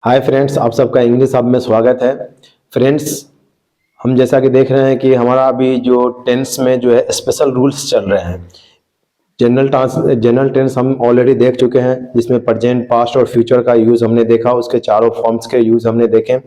Hi friends, आप सबका English hub में स्वागत है। फ्रेंड्स, हम जैसा कि देख रहे हैं कि हमारा अभी जो टेंस में जो है स्पेशल रूल्स चल रहे हैं। जनरल टेंस हम ऑलरेडी देख चुके हैं, जिसमें प्रेजेंट, पास्ट और फ्यूचर का यूज़ हमने देखा, उसके चारों फॉर्म्स के यूज़ हमने देखे,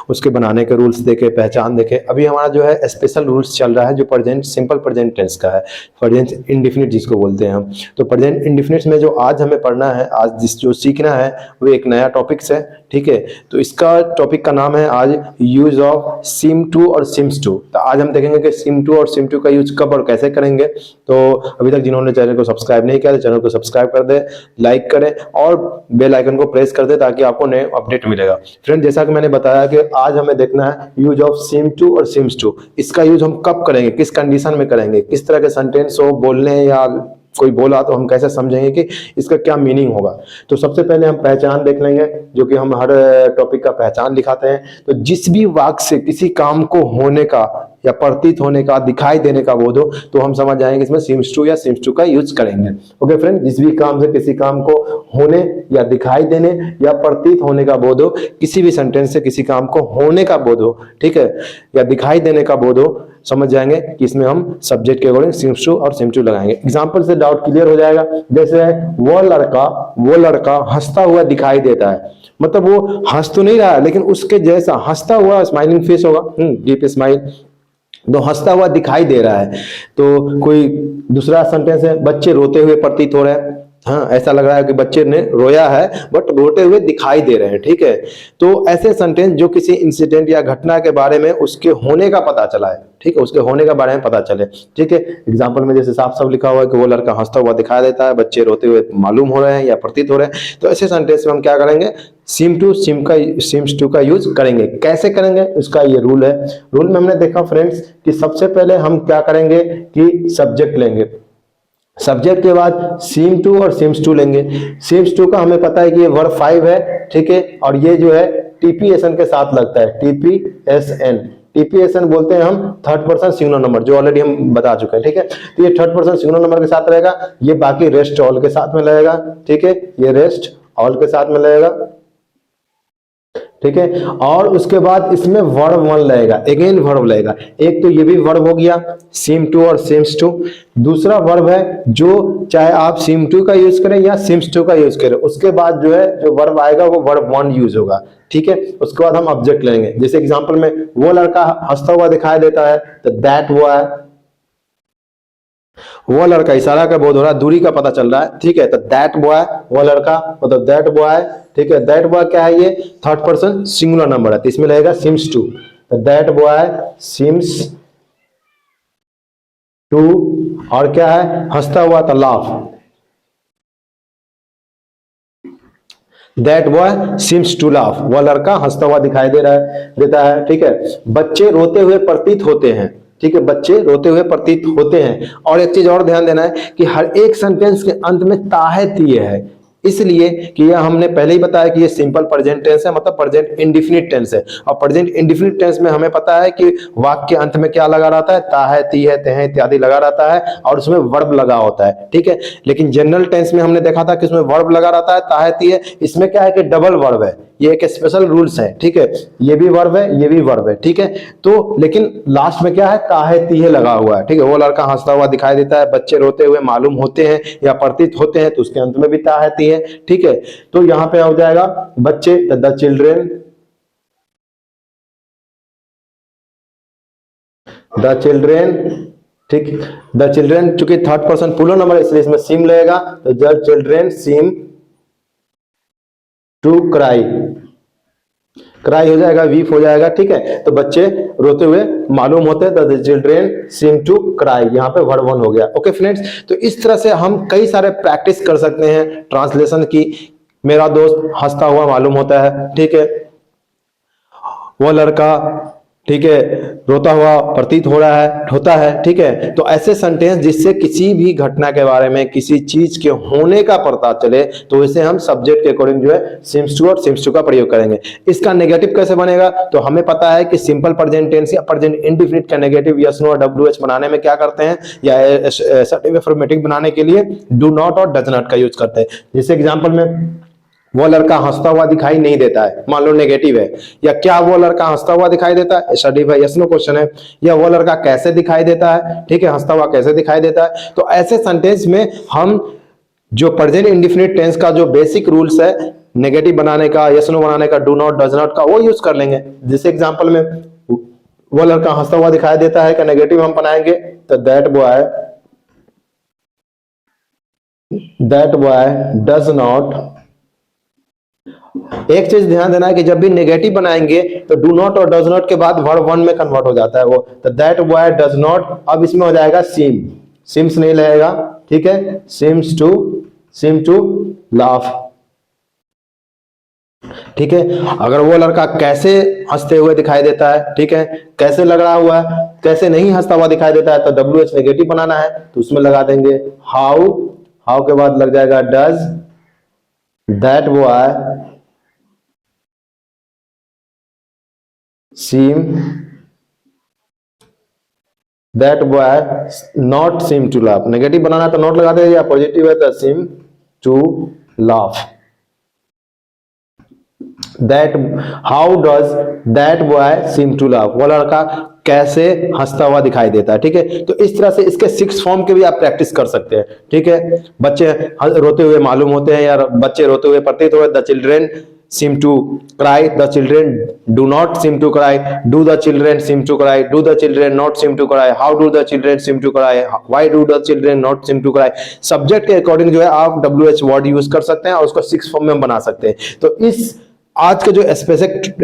उसके बनाने के रूल्स देखे, पहचान देखे। अभी हमारा जो है स्पेशल रूल्स चल रहा है, जो प्रेजेंट सिंपल प्रेजेंट टेंस का है, प्रेजेंट इंडिफिनिट जिसको बोलते हैं हम। तो प्रेजेंट इंडिफिनिट में जो आज हमें पढ़ना है, आज जो सीखना है वो एक नया टॉपिक्स है, ठीक है। तो इसका टॉपिक का नाम है आज यूज ऑफ सिम टू और सिम्स टू। तो आज हम देखेंगे कि सिम टू और सिम टू का यूज कब और कैसे करेंगे। तो अभी तक जिन्होंने चैनल को सब्सक्राइब नहीं किया तो चैनल को सब्सक्राइब कर दे, लाइक करें और बेल आइकन को प्रेस कर दे, ताकि आपको नए अपडेट मिलेगा। फ्रेंड, जैसा कि मैंने बताया कि आज हमें देखना है यूज ऑफ सिम टू और सिम्स टू। इसका यूज हम कब करेंगे, किस कंडीशन में करेंगे, किस तरह के सेंटेंस हो, बोलने या कोई बोला तो हम कैसे समझेंगे कि इसका क्या मीनिंग होगा। तो सबसे पहले हम पहचान देख लेंगे, जो कि हम हर टॉपिक का पहचान दिखाते हैं। तो जिस भी वाक्य से किसी काम को होने का या प्रतीत होने का, दिखाई देने का बोध हो, तो हम समझ जाएंगे इसमें सिम्स टू या सिम्स टू का यूज करेंगे। ओके फ्रेंड, जिस भी काम से किसी काम को होने या दिखाई देने या प्रतीत होने का बोध हो, किसी भी सेंटेंस से किसी काम को होने का बोध हो, ठीक है, या दिखाई देने का बोध हो, समझ जाएंगे कि इसमें हम सब्जेक्ट के अकॉर्डिंग सिम्स टू और सिम टू लगाएंगे। एग्जांपल से डाउट क्लियर हो जाएगा। जैसे वो लड़का हंसता हुआ दिखाई देता है, मतलब वो हंस तो नहीं रहा है, लेकिन उसके जैसा हंसता हुआ स्माइलिंग फेस होगा, डीप स्माइल, तो हंसता हुआ दिखाई दे रहा है। तो कोई दूसरा सेंटेंस है, बच्चे रोते हुए प्रतीत हो रहे हैं। हाँ, ऐसा लग रहा है कि बच्चे ने रोया है बट रोते हुए दिखाई दे रहे हैं, ठीक है। तो ऐसे सेंटेंस जो किसी इंसिडेंट या घटना के बारे में उसके होने का पता चला है, ठीक है, उसके होने के बारे में पता चले, ठीक है। एग्जांपल में जैसे साफ साफ लिखा हुआ है कि वो लड़का हंसता हुआ दिखाई देता है, बच्चे रोते हुए मालूम हो रहे हैं या प्रतीत हो रहे हैं। तो ऐसे सेंटेंस में हम क्या करेंगे, सिम्स टू का यूज करेंगे। कैसे करेंगे, उसका ये रूल है। रूल में हमने देखा फ्रेंड्स कि सबसे पहले हम क्या करेंगे कि सब्जेक्ट लेंगे, सब्जेक्ट के बाद सिम टू और सिम्स टू लेंगे। सिम्स टू का हमें पता है कि ये वर्ब 5 है, ठीक है, और ये जो है टीपीएसएन के साथ लगता है, टीपीएसएन बोलते हैं हम थर्ड पर्सन सिंगुलर नंबर, जो ऑलरेडी हम बता चुके हैं, ठीक है। तो ये थर्ड पर्सन सिंगुलर नंबर के साथ रहेगा, ये बाकी रेस्ट ऑल के साथ में लगेगा, ठीक है, ये रेस्ट ऑल के साथ में लगेगा, ठीक है। और उसके बाद इसमें वर्ब 1 लगेगा, अगेन वर्ब लगेगा। एक तो ये भी वर्ब हो गया सिम टू और सिम्स टू। दूसरा वर्ब है जो चाहे आप सिम टू का यूज करें या सिम्स टू का यूज करें, उसके बाद जो है जो वर्ब आएगा वो वर्ब 1 यूज होगा, ठीक है। उसके बाद हम ऑब्जेक्ट लेंगे। जैसे एग्जांपल में वो लड़का हंसता हुआ दिखाई देता है, तो दैट बॉय, वो लड़का, इशारा का बोध हो रहा है, दूरी का पता चल रहा है, ठीक है। तो दैट बॉय, वो लड़का, मतलब दैट बॉय, ठीक है। दैट बॉय क्या है, ये थर्ड पर्सन सिंगुलर नंबर है, तो इसमें लगेगा सिम्स टू। तो दैट बॉय सिम्स टू, और क्या है, हंसता हुआ तो laugh, that boy seems to laugh, वह लड़का हंसता हुआ दिखाई देता है, ठीक है। बच्चे रोते हुए प्रतीत होते हैं, ठीक है, बच्चे रोते हुए प्रतीत होते हैं। और एक चीज और ध्यान देना है कि हर एक सेंटेंस के अंत में ताहे तिये है, इसलिए कि यह हमने पहले ही बताया कि ये सिंपल प्रेजेंट टेंस है, मतलब प्रेजेंट इंडिफिनिट टेंस है। और प्रेजेंट इंडिफिनिट टेंस में हमें पता है कि वाक्य के अंत में क्या लगा रहता है, ता है, ती है, ते है इत्यादि लगा रहता है, और उसमें वर्ब लगा होता है, ठीक है। लेकिन जनरल टेंस में हमने देखा था कि उसमें वर्ब लगा रहता है, ता है, ती है। इसमें क्या है कि डबल वर्ब है, ये एक स्पेशल रूल्स है, ठीक है। ये भी वर्ब है, ये भी वर्ब है, ठीक है। तो लेकिन लास्ट में क्या है, ता है, ती है लगा हुआ है, ठीक है। वो लड़का हंसता हुआ दिखाई देता है, बच्चे रोते हुए मालूम होते हैं या प्रतीत होते हैं, तो उसके अंत में भी ता है, ती है, ठीक है। तो यहां पे हो जाएगा बच्चे, द चिल्ड्रेन, ठीक, द चिल्ड्रेन, चूंकि थर्ड पर्सन प्लूरल नंबर इसलिए इसमें सिम लगेगा, तो the children seem to cry, cry हो जाएगा, वीप हो जाएगा, ठीक है। तो बच्चे रोते हुए मालूम होते हैं, the children seem to cry, यहाँ पे वर्ब 1 हो गया। ओके फ्रेंड्स, तो इस तरह से हम कई सारे प्रैक्टिस कर सकते हैं ट्रांसलेशन की। मेरा दोस्त हंसता हुआ मालूम होता है, ठीक है, वो लड़का, ठीक है, रोता हुआ प्रतीत होता है, ठीक है। तो ऐसे सेंटेंस जिससे किसी भी घटना के बारे में, किसी चीज के होने का पता चले, तो इसे हम सब्जेक्ट के अकॉर्डिंग जो है सिम्स टू और सिम्स टू का प्रयोग करेंगे। इसका नेगेटिव कैसे बनेगा, तो हमें पता है कि सिंपल प्रेजेंट टेंस या प्रेजेंट इंडेफिनिट का नेगेटिव यस नो और डब्ल्यूएच बनाने में क्या करते हैं, या असर्टिव अफर्मेटिव बनाने के लिए डू नॉट और डज नॉट का यूज करते हैं। जैसे एग्जांपल में वो लड़का हंसता हुआ दिखाई नहीं देता है, मान लो नेगेटिव है। या क्या वो लड़का हंसता हुआ दिखाई देता है, स्टडी है, यस नो क्वेश्चन है। या वो लड़का कैसे दिखाई देता है, ठीक है, हंसता हुआ कैसे दिखाई देता है। तो ऐसे सेंटेंस में हम जो प्रेजेंट इंडेफिनिट टेंस का जो बेसिक रूल्स है नेगेटिव बनाने का, यस नो बनाने का, डू नॉट, डज नॉट का, वो यूज कर लेंगे। जिस एग्जांपल में वो लड़का हंसता हुआ दिखाई देता है का नेगेटिव हम बनाएंगे तो दैट बॉय डज नॉट। एक चीज ध्यान देना है कि जब भी नेगेटिव बनाएंगे तो डू नॉट और डज नॉट के बाद वर्ब वन में कन्वर्ट हो जाता है वो, तो दैट बॉय डज नॉट, अब इसमें हो जाएगा सीम्स नहीं लगेगा, ठीक है, सीम टू लाफ, ठीक है। अगर वो लड़का कैसे हंसते हुए दिखाई देता है, ठीक है, कैसे लग रहा हुआ है, कैसे नहीं हंसता हुआ दिखाई देता है, तो WH नेगेटिव बनाना है तो उसमें लगा देंगे हाउ के बाद लग जाएगा does that boy not seem to laugh. Negative बनाना तो नॉट लगा देंगे, या पॉजिटिव है तो seem to laugh. How does that boy seem to laugh, वो लड़का कैसे हंसता हुआ दिखाई देता है, ठीक है। तो इस तरह से इसके 6 फॉर्म के भी आप प्रैक्टिस कर सकते हैं, ठीक है। बच्चे रोते हुए मालूम होते हैं या बच्चे रोते हुए प्रतीत हुए, the children seem to cry, the children do not seem to cry, do the children seem to cry, do the children not seem to cry, how do the children seem to cry, why do the children not seem to cry। Subject के according जो है आप WH word use कर सकते हैं और उसको 6 form में बना सकते हैं। तो इस आज का जो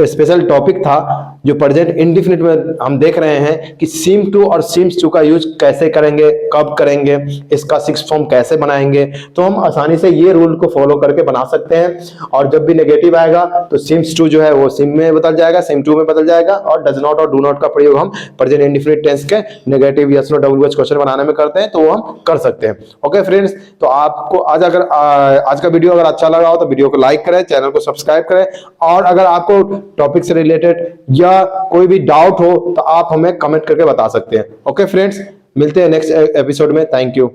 स्पेशल टॉपिक था जो प्रेजेंट इंडेफिनिट में हम देख रहे हैं कि सीम टू और सीम्स टू का यूज कैसे करेंगे, कब करेंगे, इसका 6 फॉर्म कैसे बनाएंगे, तो हम आसानी से ये रूल को फॉलो करके बना सकते हैं। और जब भी नेगेटिव आएगा तो सीम्स टू जो है वो सीम में बदल जाएगा, सीम टू में बदल जाएगा, और डज नॉट और डू नॉट का प्रयोग हम प्रेजेंट इंडेफिनिट टेंस के negative yes no WH question बनाने में करते हैं, तो वो हम कर सकते हैं। ओके फ्रेंड्स, तो आपको आज का वीडियो अगर अच्छा लगा हो तो वीडियो को लाइक करें, चैनल को सब्सक्राइब करें, और अगर आपको टॉपिक से रिलेटेड या कोई भी डाउट हो तो आप हमें कमेंट करके बता सकते हैं। ओके फ्रेंड्स, मिलते हैं नेक्स्ट एपिसोड में। Thank you.